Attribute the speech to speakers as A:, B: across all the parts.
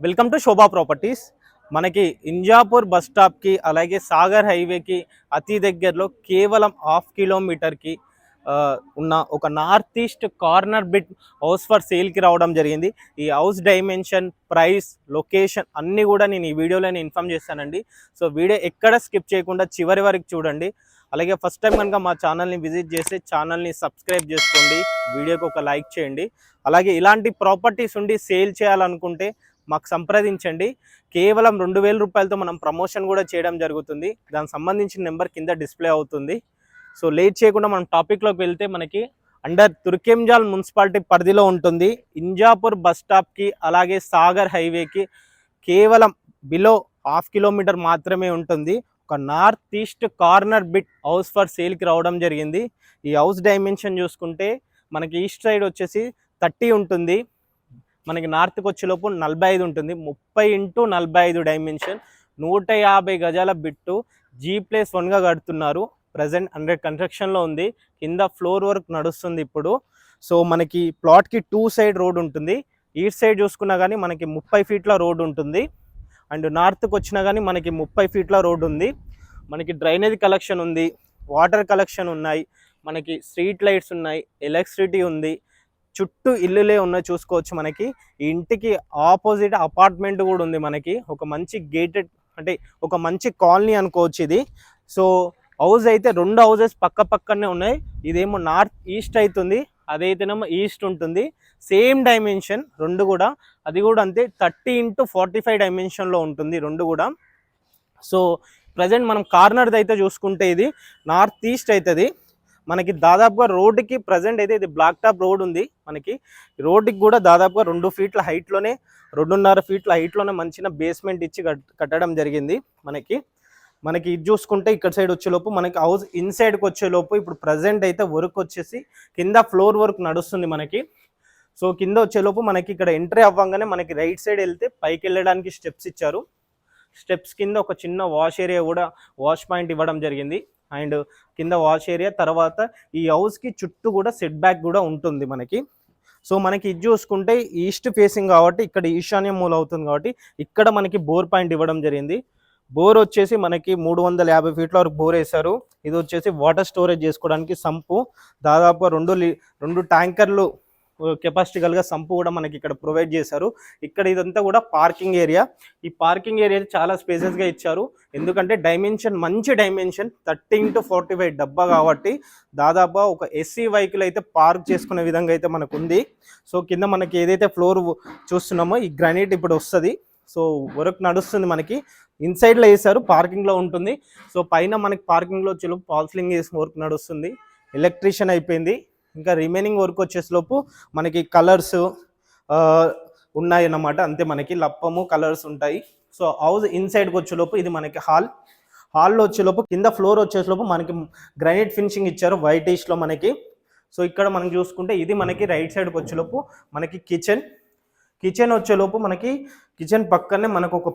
A: Welcome to Shobha properties. మనకి Injapur bus స్టాప్కి అలాగే సాగర్ హైవేకి అతి దగ్గరలో కేవలం హాఫ్ కిలోమీటర్కి ఉన్న ఒక north east corner bit house for సేల్కి రావడం జరిగింది. ఈ హౌస్ డైమెన్షన్, ప్రైస్, లొకేషన్ అన్నీ కూడా నేను ఈ వీడియోలో ఇన్ఫామ్ చేస్తానండి. సో వీడియో ఎక్కడ స్కిప్ చేయకుండా చివరి వరకు చూడండి. అలాగే ఫస్ట్ టైం కనుక మా ఛానల్ని విజిట్ చేసి ఛానల్ని సబ్స్క్రైబ్ చేసుకోండి, వీడియోకి ఒక లైక్ చేయండి. అలాగే ఇలాంటి ప్రాపర్టీస్ ఉండి సేల్ చేయాలనుకుంటే మాకు సంప్రదించండి. కేవలం 2000 రూపాయలతో మనం ప్రమోషన్ కూడా చేయడం జరుగుతుంది. దానికి సంబంధించిన నెంబర్ కింద డిస్ప్లే అవుతుంది. సో లేట్ చేయకుండా మనం టాపిక్లోకి వెళ్తే, మనకి అండర్ తుర్కెంజాల్ మున్సిపాలిటీ పరిధిలో ఉంటుంది. ఇంజాపూర్ బస్ స్టాప్కి అలాగే సాగర్ హైవేకి కేవలం బిలో హాఫ్ కిలోమీటర్ మాత్రమే ఉంటుంది. ఒక north east corner bit house for సేల్కి రావడం జరిగింది. ఈ హౌస్ డైమెన్షన్ చూసుకుంటే మనకి ఈస్ట్ సైడ్ వచ్చేసి 30 ఉంటుంది, మనకి నార్త్కి వచ్చేలోపు 45 ఉంటుంది. 30x45 డైమెన్షన్, 150 గజాల బిట్టు, G+1గా కడుతున్నారు. ప్రజెంట్ అండర్ కన్స్ట్రక్షన్లో ఉంది. కింద ఫ్లోర్ వర్క్ నడుస్తుంది ఇప్పుడు. సో మనకి ప్లాట్కి 2 సైడ్ రోడ్ ఉంటుంది. ఈస్ట్ సైడ్ చూసుకున్నా కానీ మనకి 30 ఫీట్ల రోడ్ ఉంటుంది. అండ్ నార్త్కి వచ్చినా కానీ మనకి 30 ఫీట్ల రోడ్ ఉంది. మనకి డ్రైనేజ్ కలెక్షన్ ఉంది, వాటర్ కలెక్షన్ ఉన్నాయి, మనకి స్ట్రీట్ లైట్స్ ఉన్నాయి, ఎలక్ట్రిసిటీ ఉంది, చుట్టూ ఇల్లులే ఉన్నాయి చూసుకోవచ్చు. మనకి ఈ ఇంటికి ఆపోజిట్ అపార్ట్మెంట్ కూడా ఉంది. మనకి ఒక మంచి గేటెడ్, అంటే ఒక మంచి కాలనీ అనుకోవచ్చు ఇది. సో హౌస్ అయితే 2 హౌసెస్ పక్క పక్కనే ఉన్నాయి. ఇదేమో నార్త్ ఈస్ట్ అవుతుంది, అదైతేనేమో ఈస్ట్ ఉంటుంది. సేమ్ డైమెన్షన్ రెండు కూడా, అది కూడా అంతే 30x45 డైమెన్షన్లో ఉంటుంది రెండు కూడా. సో ప్రజెంట్ మనం కార్నర్ది అయితే చూసుకుంటే ఇది నార్త్ ఈస్ట్ అవుతుంది. మనకి దాదాపుగా రోడ్డుకి ప్రజెంట్ అయితే ఇది బ్లాక్ టాప్ రోడ్ ఉంది. మనకి రోడ్డుకి కూడా దాదాపుగా 2 ఫీట్ల హైట్లోనే, 2.5 ఫీట్ల హైట్లోనే మంచిగా బేస్మెంట్ ఇచ్చి కట్టడం జరిగింది. మనకి ఇది చూసుకుంటే ఇక్కడ సైడ్ వచ్చేలోపు మనకి హౌస్ ఇన్సైడ్కి వచ్చేలోపు ఇప్పుడు ప్రజెంట్ అయితే వర్క్ వచ్చేసి కింద ఫ్లోర్ వర్క్ నడుస్తుంది మనకి. సో కింద వచ్చేలోపు మనకి ఇక్కడ ఎంట్రీ అవ్వగానే మనకి రైట్ సైడ్ వెళ్తే పైకి వెళ్ళడానికి స్టెప్స్ ఇచ్చారు. స్టెప్స్ కింద ఒక చిన్న వాష్ ఏరియా కూడా, వాష్ పాయింట్ ఇవ్వడం జరిగింది. అండ్ కింద వాష్ ఏరియా, తర్వాత ఈ హౌస్కి చుట్టూ కూడా సెట్ బ్యాక్ కూడా ఉంటుంది మనకి. సో మనకి ఇది చూసుకుంటే ఈస్ట్ ఫేసింగ్ కాబట్టి ఇక్కడ ఈశాన్య మూల అవుతుంది కాబట్టి ఇక్కడ మనకి బోర్ పాయింట్ ఇవ్వడం జరిగింది. బోర్ వచ్చేసి మనకి 350 ఫీట్ల వరకు బోర్ వేశారు. ఇది వచ్చేసి వాటర్ స్టోరేజ్ చేసుకోవడానికి సంపు, దాదాపుగా 2 ట్యాంకర్లు కెపాసిటీ కలిగా సంపు కూడా మనకి ఇక్కడ ప్రొవైడ్ చేశారు. ఇక్కడ ఇదంతా కూడా పార్కింగ్ ఏరియా. ఈ పార్కింగ్ ఏరియా చాలా స్పేసెస్గా ఇచ్చారు. ఎందుకంటే డైమెన్షన్ మంచి డైమెన్షన్, 30x45 డబ్బా కాబట్టి దాదాపుగా ఒక ఎస్సీ వెహికల్ అయితే పార్క్ చేసుకునే విధంగా అయితే మనకు ఉంది. సో కింద మనకి ఏదైతే ఫ్లోర్ చూస్తున్నామో ఈ గ్రానైట్ ఇప్పుడు వస్తుంది. సో వర్క్ నడుస్తుంది, మనకి ఇన్సైడ్లో వేసారు, పార్కింగ్లో ఉంటుంది. సో పైన మనకి పార్కింగ్లో వచ్చే పాల్స్లింగ్ వేసిన వర్క్ నడుస్తుంది. ఎలక్ట్రీషియన్ అయిపోయింది. ఇంకా రిమైనింగ్ వర్క్ వచ్చేసలోపు మనకి కలర్స్ ఉన్నాయి అన్నమాట, అంతే. మనకి లప్పము కలర్స్ ఉంటాయి. సో హౌస్ ఇన్సైడ్కి వచ్చేలోపు ఇది మనకి హాల్లో వచ్చేలోపు కింద ఫ్లోర్ వచ్చేసలోపు మనకి గ్రానైట్ ఫినిషింగ్ ఇచ్చారు వైట్ ఈస్ట్లో మనకి. సో ఇక్కడ మనం చూసుకుంటే ఇది మనకి రైట్ సైడ్కి వచ్చేలోపు మనకి కిచెన్ వచ్చేలోపు మనకి కిచెన్ పక్కనే మనకు ఒక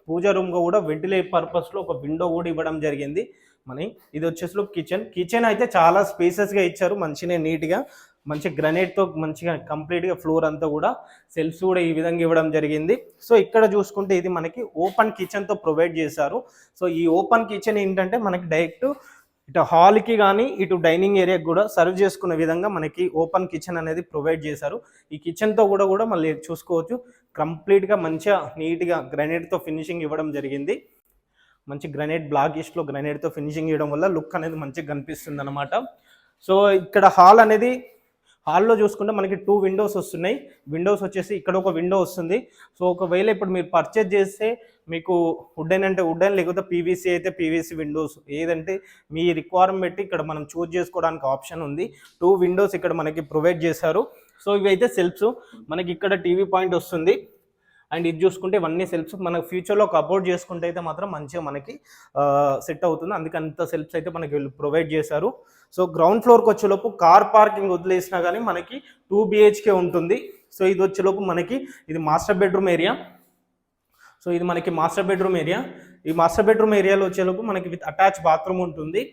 A: పూజా రూమ్గా కూడా వెంటిలేట్ పర్పస్లో ఒక విండో కూడా ఇవ్వడం జరిగింది. ఇది వచ్చేసి కిచెన్ అయితే చాలా స్పేసెస్గా ఇచ్చారు, మంచిగా నీట్గా, మంచి గ్రనైట్తో మంచిగా కంప్లీట్గా ఫ్లోర్ అంతా కూడా, సెల్ఫ్స్ కూడా ఈ విధంగా ఇవ్వడం జరిగింది. సో ఇక్కడ చూసుకుంటే ఇది మనకి ఓపెన్ కిచెన్తో ప్రొవైడ్ చేశారు. సో ఈ ఓపెన్ కిచెన్ ఏంటంటే మనకి డైరెక్ట్ ఇటు హాల్కి కానీ ఇటు డైనింగ్ ఏరియాకి కూడా సర్వ్ చేసుకునే విధంగా మనకి ఓపెన్ కిచెన్ అనేది ప్రొవైడ్ చేశారు. ఈ కిచెన్తో కూడా మళ్ళీ చూసుకోవచ్చు, కంప్లీట్గా మంచిగా నీట్గా గ్రానైట్తో ఫినిషింగ్ ఇవ్వడం జరిగింది. మంచి గ్రానైట్ బ్లాక్ ఈస్ట్లో గ్రానైట్తో ఫినిషింగ్ ఇవ్వడం వల్ల లుక్ అనేది మంచిగా కనిపిస్తుంది అనమాట. సో ఇక్కడ హాల్లో చూసుకుంటే మనకి 2 విండోస్ వస్తున్నాయి. విండోస్ వచ్చేసి ఇక్కడ ఒక విండో వస్తుంది. సో ఒకవేళ ఇప్పుడు మీరు పర్చేజ్ చేస్తే మీకు వుడెన్ అంటే వుడెన్, లేకపోతే పీవీసీ అయితే పీవీసీ విండోస్, ఏదంటే మీ రిక్వైర్మెంట్ బట్టి ఇక్కడ మనం చూస్ చేసుకోవడానికి ఆప్షన్ ఉంది. 2 విండోస్ ఇక్కడ మనకి ప్రొవైడ్ చేశారు. సో ఇవి అయితే సెల్ఫ్స్, మనకి ఇక్కడ టీవీ పాయింట్ వస్తుంది. అండ్ ఇది చూసుకుంటే ఇవన్నీ సెల్ఫ్స్ మనకు ఫ్యూచర్లో ఒక అపోర్ట్ చేసుకుంటే అయితే మాత్రం మంచిగా మనకి సెట్ అవుతుంది. అందుకంత సెల్ఫ్స్ అయితే మనకి ప్రొవైడ్ చేశారు. సో గ్రౌండ్ ఫ్లోర్కి వచ్చేలోపు కార్ పార్కింగ్ వదిలేసినా కానీ మనకి 2 BHK ఉంటుంది. సో ఇది వచ్చేలోపు మనకి ఇది మాస్టర్ బెడ్రూమ్ ఏరియా. సో ఇది మనకి మాస్టర్ బెడ్రూమ్ ఏరియా. ఈ మాస్టర్ బెడ్రూమ్ ఏరియాలో వచ్చేలోపు మనకి విత్ అటాచ్ బాత్రూమ్ ఉంటుంది.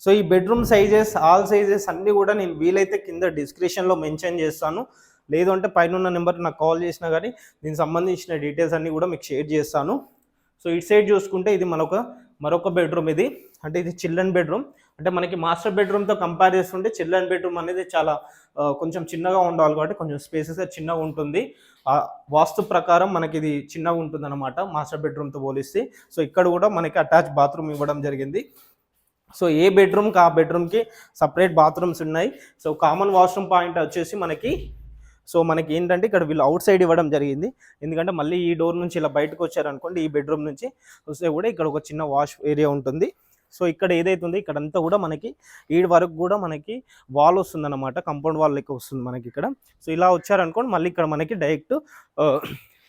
A: సో ఈ బెడ్రూమ్ సైజెస్, ఆల్ సైజెస్ అన్నీ కూడా నేను వీలైతే కింద డిస్క్రిప్షన్లో మెన్షన్ చేస్తాను. లేదు అంటే పైన ఉన్న నెంబర్ నాకు కాల్ చేసినా కానీ దీనికి సంబంధించిన డీటెయిల్స్ అన్నీ కూడా మీకు షేర్ చేస్తాను. సో ఇటు సైడ్ చూసుకుంటే ఇది మరొక బెడ్రూమ్ ఇది. అంటే ఇది చిల్డ్రన్ బెడ్రూమ్. అంటే మనకి మాస్టర్ బెడ్రూమ్తో కంపేర్ చేస్తుంటే చిల్డ్రన్ బెడ్రూమ్ అనేది చాలా కొంచెం చిన్నగా ఉండాలి కాబట్టి కొంచెం స్పేసెస్ చిన్నగా ఉంటుంది. వాస్తు ప్రకారం మనకి ఇది చిన్నగా ఉంటుంది అనమాట మాస్టర్ బెడ్రూమ్తో పోలిస్తే. సో ఇక్కడ కూడా మనకి అటాచ్ బాత్రూమ్ ఇవ్వడం జరిగింది. సో ఏ బెడ్రూమ్కి ఆ బెడ్రూమ్కి సపరేట్ బాత్రూమ్స్ ఉన్నాయి. సో కామన్ వాష్రూమ్ పాయింట్ వచ్చేసి మనకి ఏంటంటే ఇక్కడ వీళ్ళు అవుట్ సైడ్ ఇవ్వడం జరిగింది. ఎందుకంటే మళ్ళీ ఈ డోర్ నుంచి ఇలా బయటకు వచ్చారనుకోండి, ఈ బెడ్రూమ్ నుంచి వస్తే కూడా ఇక్కడ ఒక చిన్న వాష్ ఏరియా ఉంటుంది. సో ఇక్కడ ఏదైతే ఉందో ఇక్కడంతా కూడా మనకి ఈడ్ వరకు కూడా మనకి వాల్ వస్తుంది అనమాట, కాంపౌండ్ వాల్ లెక్క వస్తుంది మనకి ఇక్కడ. సో ఇలా వచ్చారనుకోండి మళ్ళీ ఇక్కడ మనకి డైరెక్ట్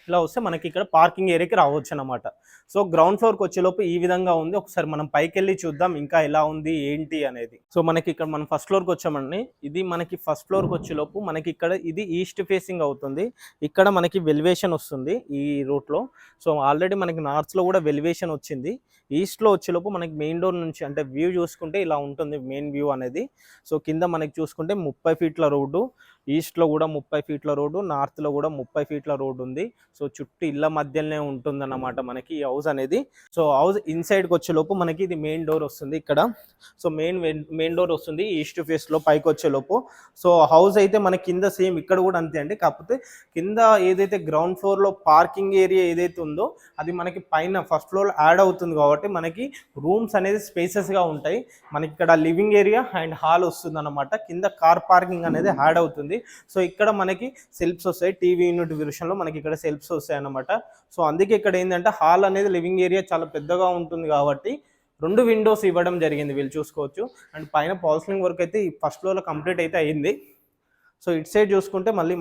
A: ఇలా వస్తే మనకి ఇక్కడ పార్కింగ్ ఏరియాకి రావచ్చు అనమాట. సో గ్రౌండ్ ఫ్లోర్కి వచ్చేలోపు ఈ విధంగా ఉంది. ఒకసారి మనం పైకి వెళ్ళి చూద్దాం ఇంకా ఎలా ఉంది ఏంటి అనేది. సో మనకి ఇక్కడ మనం ఫస్ట్ ఫ్లోర్కి వచ్చామండి. ఇది మనకి ఫస్ట్ ఫ్లోర్కి వచ్చేలోపు మనకి ఇక్కడ ఇది ఈస్ట్ ఫేసింగ్ అవుతుంది. ఇక్కడ మనకి వెలివేషన్ వస్తుంది ఈ రూట్లో. సో ఆల్రెడీ మనకి నార్త్లో కూడా వెలివేషన్ వచ్చింది. ఈస్ట్లో వచ్చేలోపు మనకి మెయిన్ డోర్ నుంచి అంటే వ్యూ చూసుకుంటే ఇలా ఉంటుంది మెయిన్ వ్యూ అనేది. సో కింద మనకి చూసుకుంటే 30 ఫీట్ల రోడ్డు, ఈస్ట్లో కూడా 30 ఫీట్ల రోడ్డు, నార్త్లో కూడా 30 ఫీట్ల రోడ్డు ఉంది. సో చుట్టూ ఇళ్ళ మధ్యలోనే ఉంటుందన్నమాట మనకి ఈ హౌస్ అనేది. సో హౌస్ ఇన్సైడ్కి వచ్చేలోపు మనకి ఇది మెయిన్ డోర్ వస్తుంది ఇక్కడ. సో మెయిన్ డోర్ వస్తుంది ఈస్ట్ ఫేస్లో పైకి వచ్చేలోపు. సో హౌస్ అయితే మనకి కింద సేమ్ ఇక్కడ కూడా అంతే అండి. కాకపోతే కింద ఏదైతే గ్రౌండ్ ఫ్లోర్లో పార్కింగ్ ఏరియా ఏదైతే ఉందో అది మనకి పైన ఫస్ట్ ఫ్లోర్లో యాడ్ అవుతుంది కాబట్టి మనకి రూమ్స్ అనేది స్పేసెస్గా ఉంటాయి. మనకి ఇక్కడ లివింగ్ ఏరియా అండ్ హాల్ వస్తుంది అనమాట. కింద కార్ పార్కింగ్ అనేది యాడ్ అవుతుంది. సో ఇక్కడ మనకి సెల్ఫ్స్ వస్తాయి, టీవీ యూనిట్ విషయంలో మనకి ఇక్కడ సెల్ఫ్స్ వస్తాయి అన్నమాట. సో అందుకే ఇక్కడ ఏంటంటే హాల్ అనేది లివింగ్ ఏరియా చాలా పెద్దగా ఉంటుంది కాబట్టి 2 విండోస్ ఇవ్వడం జరిగింది, వీళ్ళు చూసుకోవచ్చు. అండ్ పైన పాలిషింగ్ వర్క్ అయితే ఈ ఫస్ట్ ఫ్లోర్లో కంప్లీట్ అయితే అయింది. సో ఇటు సైడ్ చూసుకుంటే మళ్ళీ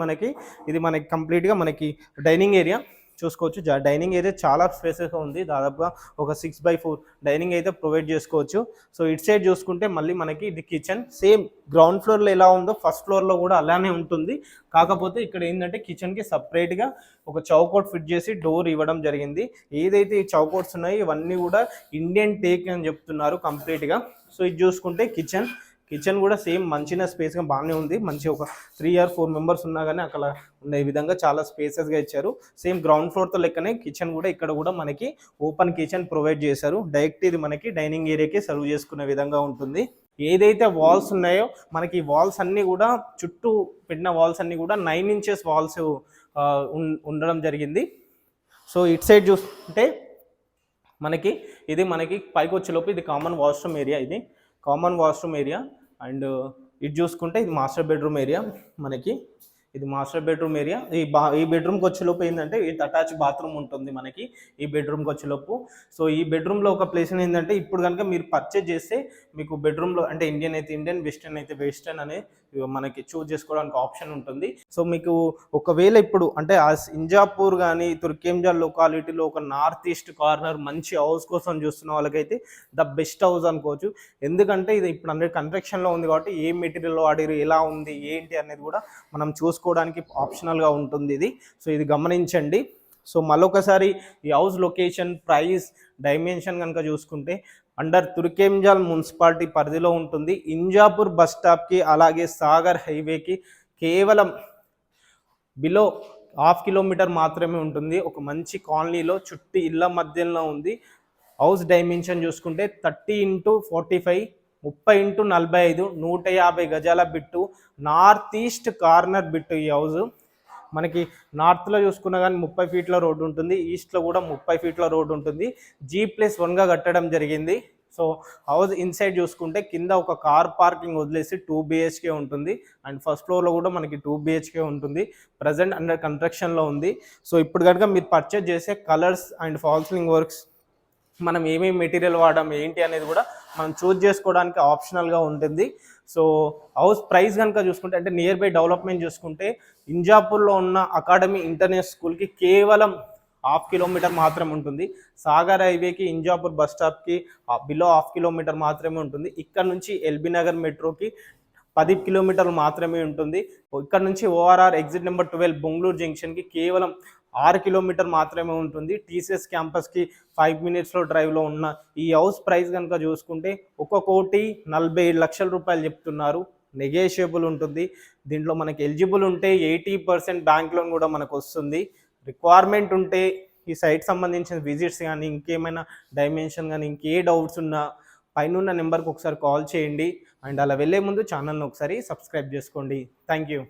A: ఇది మనకి కంప్లీట్గా మనకి డైనింగ్ ఏరియా చూసుకోవచ్చు. డైనింగ్ ఏరియా చాలా స్పేసెస్గా ఉంది, దాదాపుగా ఒక 6x4 డైనింగ్ అయితే ప్రొవైడ్ చేసుకోవచ్చు. సో ఇటు సైడ్ చూసుకుంటే మళ్ళీ మనకి ఇది కిచెన్. సేమ్ గ్రౌండ్ ఫ్లోర్లో ఎలా ఉందో ఫస్ట్ ఫ్లోర్లో కూడా అలానే ఉంటుంది. కాకపోతే ఇక్కడ ఏంటంటే కిచెన్కి సపరేట్గా ఒక చౌకోట్ ఫిట్ చేసి డోర్ ఇవ్వడం జరిగింది. ఏదైతే ఈ చౌకోట్స్ ఉన్నాయో ఇవన్నీ కూడా ఇండియన్ టేక్ అని చెప్తున్నారు కంప్లీట్గా. సో ఇది చూసుకుంటే కిచెన్ కూడా సేమ్ మంచిగా స్పేస్గా బాగానే ఉంది. మంచి ఒక 3 or 4 మెంబర్స్ ఉన్నా కానీ అక్కడ ఉన్న విధంగా చాలా స్పేసెస్గా ఇచ్చారు. సేమ్ గ్రౌండ్ ఫ్లోర్తో లెక్కనే కిచెన్ కూడా ఇక్కడ కూడా మనకి ఓపెన్ కిచెన్ ప్రొవైడ్ చేశారు. డైరెక్ట్ ఇది మనకి డైనింగ్ ఏరియాకి సర్వ్ చేసుకునే విధంగా ఉంటుంది. ఏదైతే వాల్స్ ఉన్నాయో మనకి వాల్స్ అన్నీ కూడా చుట్టూ పెట్టిన వాల్స్ అన్నీ కూడా 9 inches వాల్స్ ఉండడం జరిగింది. సో ఇటు సైడ్ చూస్తుంటే ఇది మనకి పైకి వచ్చేలోపు ఇది కామన్ వాష్రూమ్ ఏరియా. అండ్ ఇది చూసుకుంటే ఇది మాస్టర్ బెడ్రూమ్ ఏరియా. ఇది మాస్టర్ బెడ్రూమ్ ఏరియా. ఈ బెడ్రూమ్కి వచ్చేలోపు ఏంటంటే ఇది అటాచ్ బాత్రూమ్ ఉంటుంది మనకి ఈ బెడ్రూమ్కి వచ్చేలోపు. సో ఈ బెడ్రూమ్లో ఒక ప్లేస్ ఏంటంటే ఇప్పుడు కనుక మీరు పర్చేజ్ చేస్తే మీకు బెడ్రూమ్లో అంటే ఇండియన్ అయితే ఇండియన్, వెస్టర్న్ అయితే వెస్టర్న్ అనే మనకి చూస్ చేసుకోవడానికి ఆప్షన్ ఉంటుంది. సో మీకు ఒకవేళ ఇప్పుడు అంటే ఆ ఇంజాపూర్ కానీ తుర్కేంజల్ లొకాలిటీలో ఒక నార్త్ ఈస్ట్ కార్నర్ మంచి హౌస్ కోసం చూస్తున్న వాళ్ళకైతే ద బెస్ట్ హౌస్ అనుకోవచ్చు. ఎందుకంటే ఇది ఇప్పుడు అంటే కన్స్ట్రక్షన్లో ఉంది కాబట్టి ఏ మెటీరియల్ వాడిరు, ఎలా ఉంది ఏంటి అనేది కూడా మనం చూసుకోవడానికి ఆప్షనల్గా ఉంటుంది ఇది. సో ఇది గమనించండి. సో మరొకసారి ఈ హౌస్ లొకేషన్, ప్రైస్, డైమెన్షన్ కనుక చూసుకుంటే అండర్ తుర్కేంజల్ మున్సిపాలిటీ పరిధిలో ఉంటుంది. ఇంజాపూర్ బస్ స్టాప్కి అలాగే సాగర్ హైవేకి కేవలం బిలో 1/2 kilometer మాత్రమే ఉంటుంది. ఒక మంచి కాలనీలో చుట్టూ ఇళ్ళ మధ్యలో ఉంది. హౌస్ డైమెన్షన్ చూసుకుంటే 30x45, 30x45, 150 గజాల bit, north east corner bit. ఈ హౌస్ మనకి నార్త్లో చూసుకున్నా కానీ 30 ఫీట్ల రోడ్డు ఉంటుంది, ఈస్ట్లో కూడా 30 ఫీట్ల రోడ్డు ఉంటుంది. G+1గా కట్టడం జరిగింది. సో హౌస్ ఇన్సైడ్ చూసుకుంటే కింద ఒక కార్ పార్కింగ్ వదిలేసి 2 BHK ఉంటుంది. అండ్ ఫస్ట్ ఫ్లోర్లో కూడా మనకి 2 BHK ఉంటుంది. ప్రజెంట్ అండర్ కన్స్ట్రక్షన్లో ఉంది. సో ఇప్పుడు కనుక మీరు పర్చేజ్ చేసే colours and fall ceiling works మనం ఏమేమి మెటీరియల్ వాడడం ఏంటి అనేది కూడా మనం చూస్ చేసుకోవడానికి ఆప్షనల్గా ఉంటుంది. సో హౌస్ ప్రైస్ కనుక చూసుకుంటే అంటే నియర్ బై డెవలప్మెంట్ చూసుకుంటే ఇంజాపూర్లో ఉన్న అకాడమీ ఇంటర్నేషనల్ స్కూల్కి కేవలం 1/2 kilometer మాత్రమే ఉంటుంది. సాగర్ హైవేకి ఇంజాపూర్ బస్ స్టాప్కి బిలో 1/2 kilometer మాత్రమే ఉంటుంది. ఇక్కడ నుంచి ఎల్బీ నగర్ మెట్రోకి 10 kilometers మాత్రమే ఉంటుంది. ఇక్కడ నుంచి ORR ఎగ్జిట్ నెంబర్ 12 బెంగళూరు జంక్షన్కి కేవలం 6 kilometers మాత్రమే ఉంటుంది. TCS క్యాంపస్కి 5 minutes డ్రైవ్లో ఉన్న ఈ హౌస్ ప్రైస్ కనుక చూసుకుంటే 1,40,47 లక్షల రూపాయలు చెప్తున్నారు. నెగోషియబుల్ ఉంటుంది. దీంట్లో మనకి ఎలిజిబుల్ ఉంటే 80% బ్యాంక్ లోన్ కూడా మనకు వస్తుంది. రిక్వైర్మెంట్ ఉంటే ఈ సైట్ సంబంధించిన విజిట్స్ కానీ ఇంకేమైనా డైమెన్షన్ కానీ ఇంకే డౌట్స్ ఉన్నా పైన నెంబర్కి ఒకసారి కాల్ చేయండి. అండ్ అలా వెళ్ళే ముందు ఛానల్ని ఒకసారి సబ్స్క్రైబ్ చేసుకోండి. Thank you.